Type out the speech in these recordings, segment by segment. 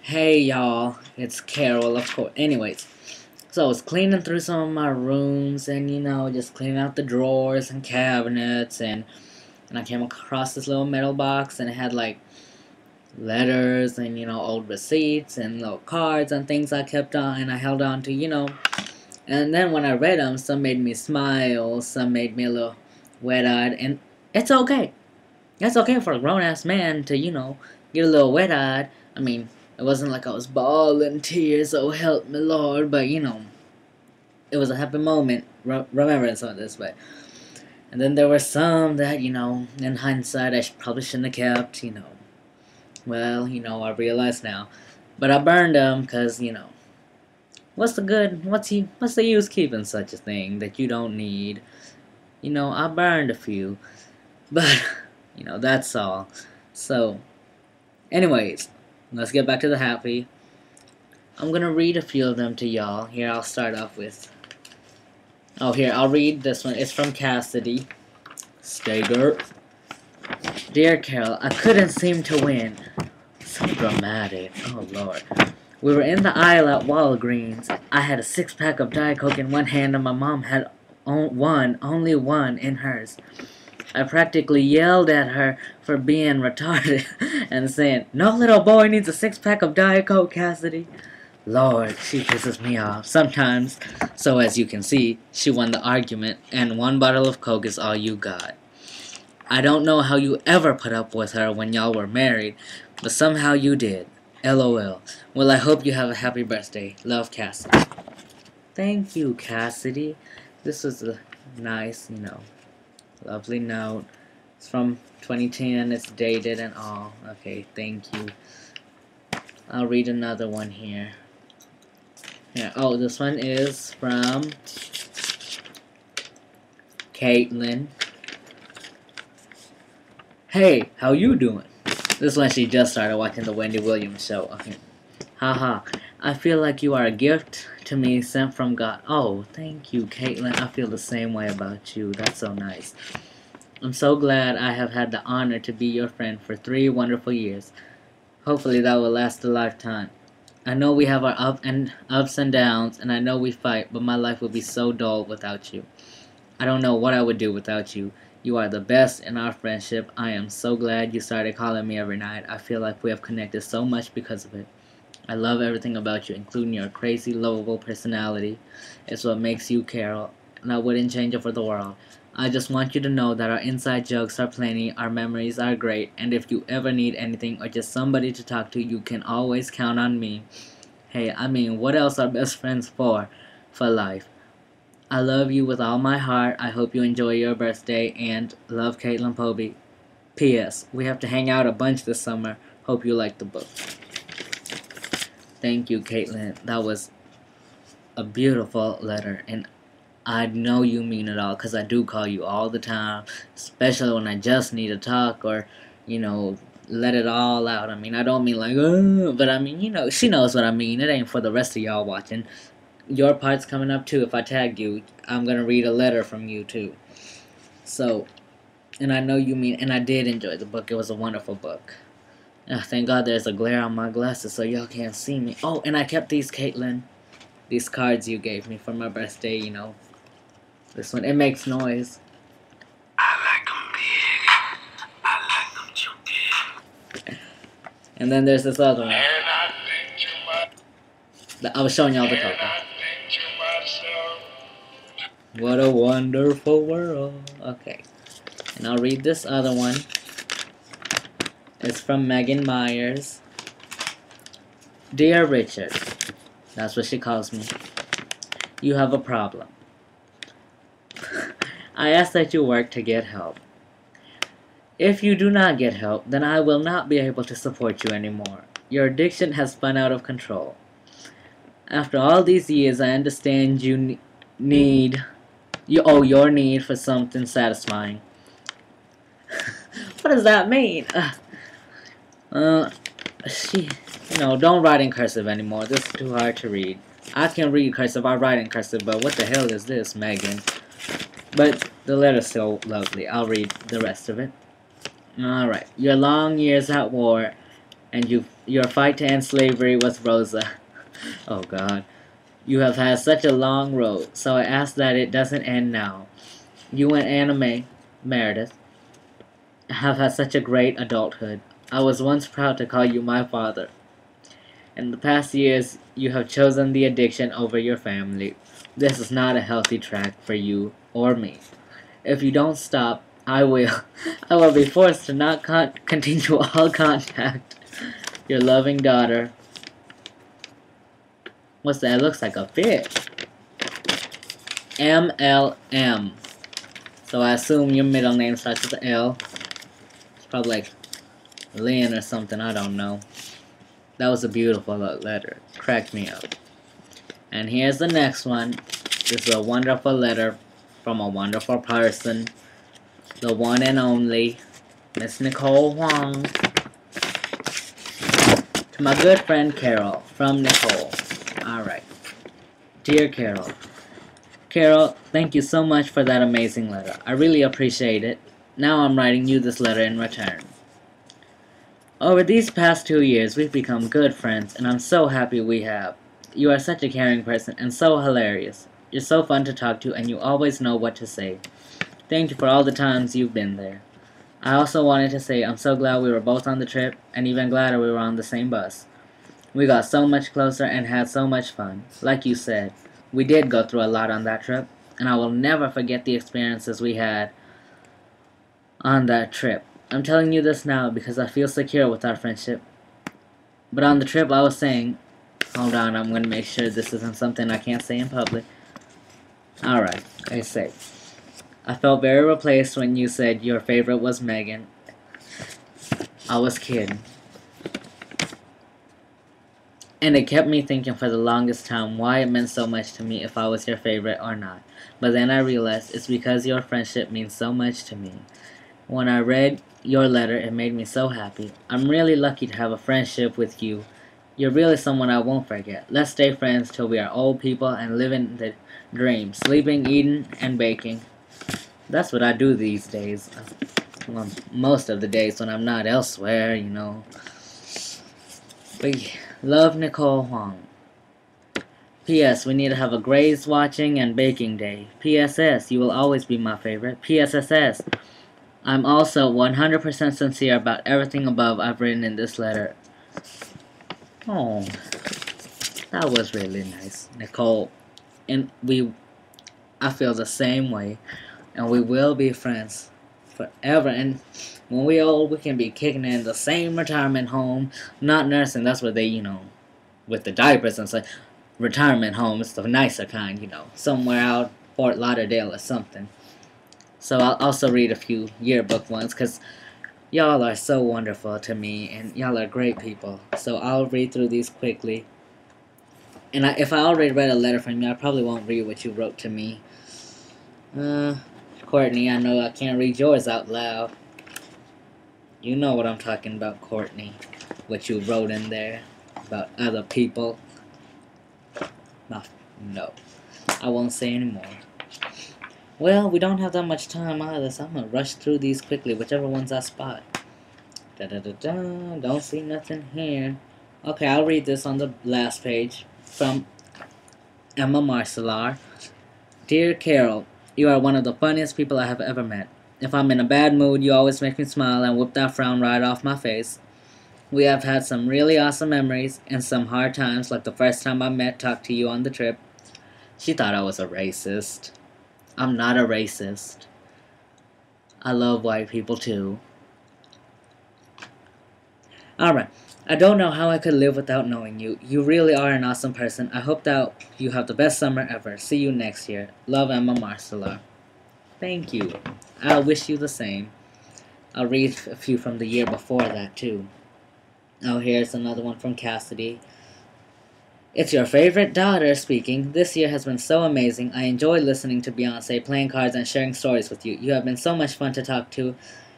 Hey y'all, it's Carol, of course. Anyways, so I was cleaning through some of my rooms and just cleaning out the drawers and cabinets and I came across this little metal box and it had like letters and old receipts and little cards and things I kept on and I held on to. And then when I read them, some made me smile, some made me a little wet-eyed, and it's okay. That's okay for a grown-ass man to get a little wet-eyed. I mean, it wasn't like I was bawling tears, oh help me Lord, but it was a happy moment, remembering some of this, but. And then there were some that, in hindsight, probably shouldn't have kept. Well, I realize now. But I burned them, because, what's the good, what's the use keeping such a thing that you don't need? I burned a few, but, that's all. So, anyways, let's get back to the happy. I'm gonna read a few of them to y'all. Here, I'll start off with. Oh, here, I'll read this one. It's from Cassidy. Stager. Dear Carol, I couldn't seem to win. So dramatic. Oh, Lord. We were in the aisle at Walgreens. I had a six-pack of Diet Coke in one hand and my mom had only one in hers. I practically yelled at her for being retarded and saying, "No little boy needs a six-pack of Diet Coke, Cassidy." Lord, she pisses me off sometimes. So as you can see, she won the argument, and one bottle of Coke is all you got. I don't know how you ever put up with her when y'all were married, but somehow you did. LOL. Well, I hope you have a happy birthday. Love, Cassidy. Thank you, Cassidy. This was a nice, lovely note. It's from 2010. It's dated and all. Okay, thank you. I'll read another one here. Yeah, oh, this one is from Caitlin. Hey, how you doing? This one she just started watching the Wendy Williams show. Okay. Haha, I feel like you are a gift to me sent from God. Oh, thank you, Caitlin. I feel the same way about you. That's so nice. I'm so glad I have had the honor to be your friend for 3 wonderful years. Hopefully that will last a lifetime. I know we have our ups and downs, and I know we fight, but my life would be so dull without you. I don't know what I would do without you. You are the best in our friendship. I am so glad you started calling me every night. I feel like we have connected so much because of it. I love everything about you, including your crazy, lovable personality. It's what makes you Carol, and I wouldn't change it for the world. I just want you to know that our inside jokes are plenty, our memories are great, and if you ever need anything or just somebody to talk to, you can always count on me. Hey, I mean, what else are best friends for? For life. I love you with all my heart. I hope you enjoy your birthday, and love, Caitlin Poby. P.S. We have to hang out a bunch this summer. Hope you like the book. Thank you, Caitlin. That was a beautiful letter, and I know you mean it all, because I do call you all the time, especially when I just need to talk or, let it all out. I mean, I don't mean like, but I mean, she knows what I mean. It ain't for the rest of y'all watching. Your part's coming up too. If I tag you, I'm going to read a letter from you too. So, and I know you mean, and I did enjoy the book. It was a wonderful book. Thank God there's a glare on my glasses so y'all can't see me. Oh, and I kept these, Caitlin. These cards you gave me for my birthday, This one, it makes noise. I like them big. I like them chunky. And then there's this other one. I was showing y'all the cover. What a wonderful world. Okay. And I'll read this other one. It's from Megan Myers. Dear Richard. That's what she calls me. You have a problem. I ask that you work to get help. If you do not get help, then I will not be able to support you anymore. Your addiction has spun out of control. After all these years, I understand your need for something satisfying. What does that mean? Don't write in cursive anymore. This is too hard to read. I can read cursive, I write in cursive, but what the hell is this, Megan? But the letter's so lovely. I'll read the rest of it. Alright. Your long years at war and your fight to end slavery with Rosa. Oh God. You have had such a long road, so I ask that it doesn't end now. You and Anna Mae, Meredith, have had such a great adulthood. I was once proud to call you my father. In the past years, you have chosen the addiction over your family. This is not a healthy track for you or me. If you don't stop, I will. I will be forced to not continue all contact. Your loving daughter. What's that? It looks like a fish. MLM. So I assume your middle name starts with an L. It's probably like Lynn or something. I don't know. That was a beautiful letter. Cracked me up. And here's the next one. This is a wonderful letter from a wonderful person. The one and only Miss Nicole Huang. To my good friend Carol, from Nicole. Alright. Dear Carol. Carol, thank you so much for that amazing letter. I really appreciate it. Now I'm writing you this letter in return. Over these past 2 years, we've become good friends, and I'm so happy we have. You are such a caring person and so hilarious. You're so fun to talk to, and you always know what to say. Thank you for all the times you've been there. I also wanted to say I'm so glad we were both on the trip, and even gladder we were on the same bus. We got so much closer and had so much fun. Like you said, we did go through a lot on that trip, and I will never forget the experiences we had on that trip. I'm telling you this now because I feel secure with our friendship. But on the trip I was saying, hold on, I'm going to make sure this isn't something I can't say in public. Alright, I say, I felt very replaced when you said your favorite was Megan. I was kidding. And it kept me thinking for the longest time why it meant so much to me if I was your favorite or not. But then I realized it's because your friendship means so much to me. When I read your letter, it made me so happy. I'm really lucky to have a friendship with you. You're really someone I won't forget. Let's stay friends till we are old people and living the dream. Sleeping, eating, and baking. That's what I do these days. Well, most of the days when I'm not elsewhere, you know. But yeah. Love, Nicole Huang. P.S. We need to have a Grays watching and baking day. P.S.S. You will always be my favorite. P.S.S.S. I'm also 100% sincere about everything above I've written in this letter. Oh, that was really nice, Nicole. And I feel the same way. And we will be friends forever. And when we old, we can be kicking in the same retirement home, not nursing. That's where they, you know, with the diapers and stuff. Retirement home, it's the nicer kind, you know, somewhere out Fort Lauderdale or something. So I'll also read a few yearbook ones, because y'all are so wonderful to me, and y'all are great people. So I'll read through these quickly. And if I already read a letter from you, I probably won't read what you wrote to me. Courtney, I know I can't read yours out loud. You know what I'm talking about, Courtney. What you wrote in there about other people. No. I won't say anymore. Well, we don't have that much time either, so I'm gonna rush through these quickly, whichever ones I spot. Da-da-da-da. Don't see nothing here. Okay, I'll read this on the last page. From Emma Marcelar. Dear Carol, you are one of the funniest people I have ever met. If I'm in a bad mood, you always make me smile and whip that frown right off my face. We have had some really awesome memories and some hard times, like the first time I talked to you on the trip. She thought I was a racist. I'm not a racist. I love white people too. Alright, I don't know how I could live without knowing you. You really are an awesome person. I hope that you have the best summer ever. See you next year. Love, Emma Marcela. Thank you. I wish you the same. I'll read a few from the year before that too. Oh, here's another one from Cassidy. It's your favorite daughter speaking. This year has been so amazing. I enjoyed listening to Beyonce, playing cards, and sharing stories with you. You have been so much fun to talk to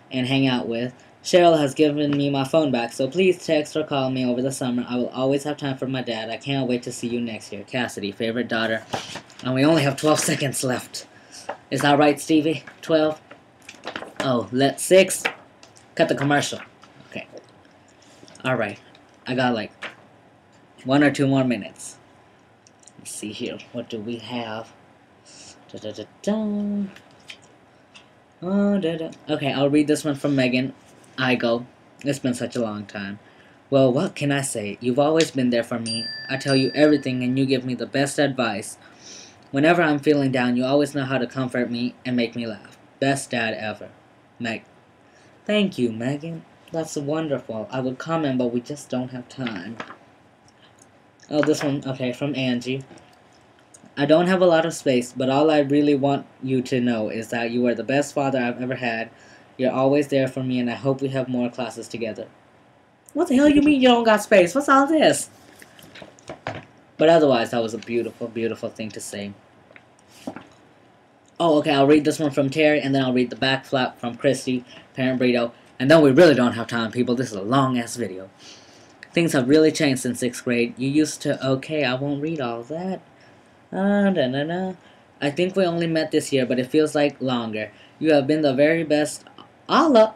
and hang out with. Cheryl has given me my phone back, so please text or call me over the summer. I will always have time for my dad. I can't wait to see you next year. Cassidy, favorite daughter. And we only have 12 seconds left. Is that right, Stevie? 12? Oh, let's 6. Cut the commercial. Okay. Alright. I got like 1 or 2 more minutes. Let's see here. What do we have? Da, da, da, da. Oh, da, da. Okay, I'll read this one from Megan. I go. It's been such a long time. Well, what can I say? You've always been there for me. I tell you everything and you give me the best advice. Whenever I'm feeling down, you always know how to comfort me and make me laugh. Best dad ever. Meg. Thank you, Megan. That's wonderful. I would comment, but we just don't have time. Oh, this one, okay, from Angie. I don't have a lot of space, but all I really want you to know is that you are the best father I've ever had. You're always there for me, and I hope we have more classes together. What the hell you mean you don't got space? What's all this? But otherwise, that was a beautiful, beautiful thing to say. Oh, okay, I'll read this one from Terry, and then I'll read the back flap from Christy, Parent Burrito, and then we really don't have time, people. This is a long-ass video. Things have really changed since 6th grade. You used to... Okay, I won't read all that. I think we only met this year, but it feels like longer. You have been the very best. Allah.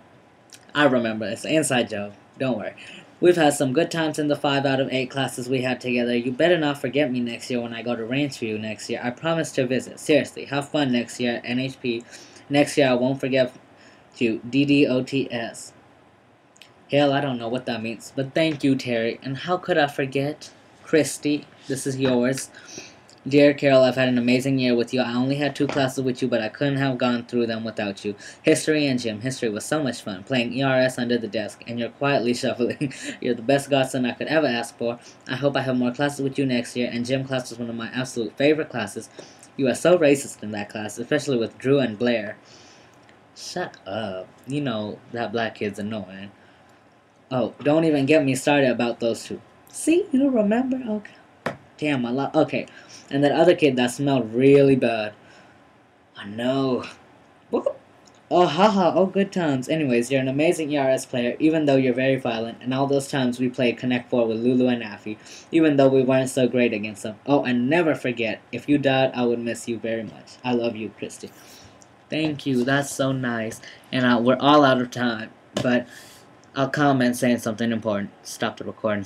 I remember. It's an inside joke. Don't worry. We've had some good times in the 5 out of 8 classes we had together. You better not forget me next year when I go to Ranchview next year. I promise to visit. Seriously, have fun next year at NHP. Next year I won't forget you. DDOTS. Hell, I don't know what that means. But thank you, Terry. And how could I forget? Christy, this is yours. Dear Carol, I've had an amazing year with you. I only had 2 classes with you, but I couldn't have gone through them without you. History and gym. History was so much fun, playing ERS under the desk, and you're quietly shuffling. You're the best godson I could ever ask for. I hope I have more classes with you next year, and gym class was one of my absolute favorite classes. You are so racist in that class, especially with Drew and Blair. Shut up. You know that black kid's annoying. Oh, don't even get me started about those 2. See? You remember? Okay. Damn, okay. And that other kid that smelled really bad. I know. Oh, haha, oh, good times. Anyways, you're an amazing ERS player, even though you're very violent, and all those times we played Connect 4 with Lulu and Affy, even though we weren't so great against them. Oh, and never forget, if you died, I would miss you very much. I love you, Christy. Thank you, that's so nice. And we're all out of time, but I'll comment saying something important. Stop the recording.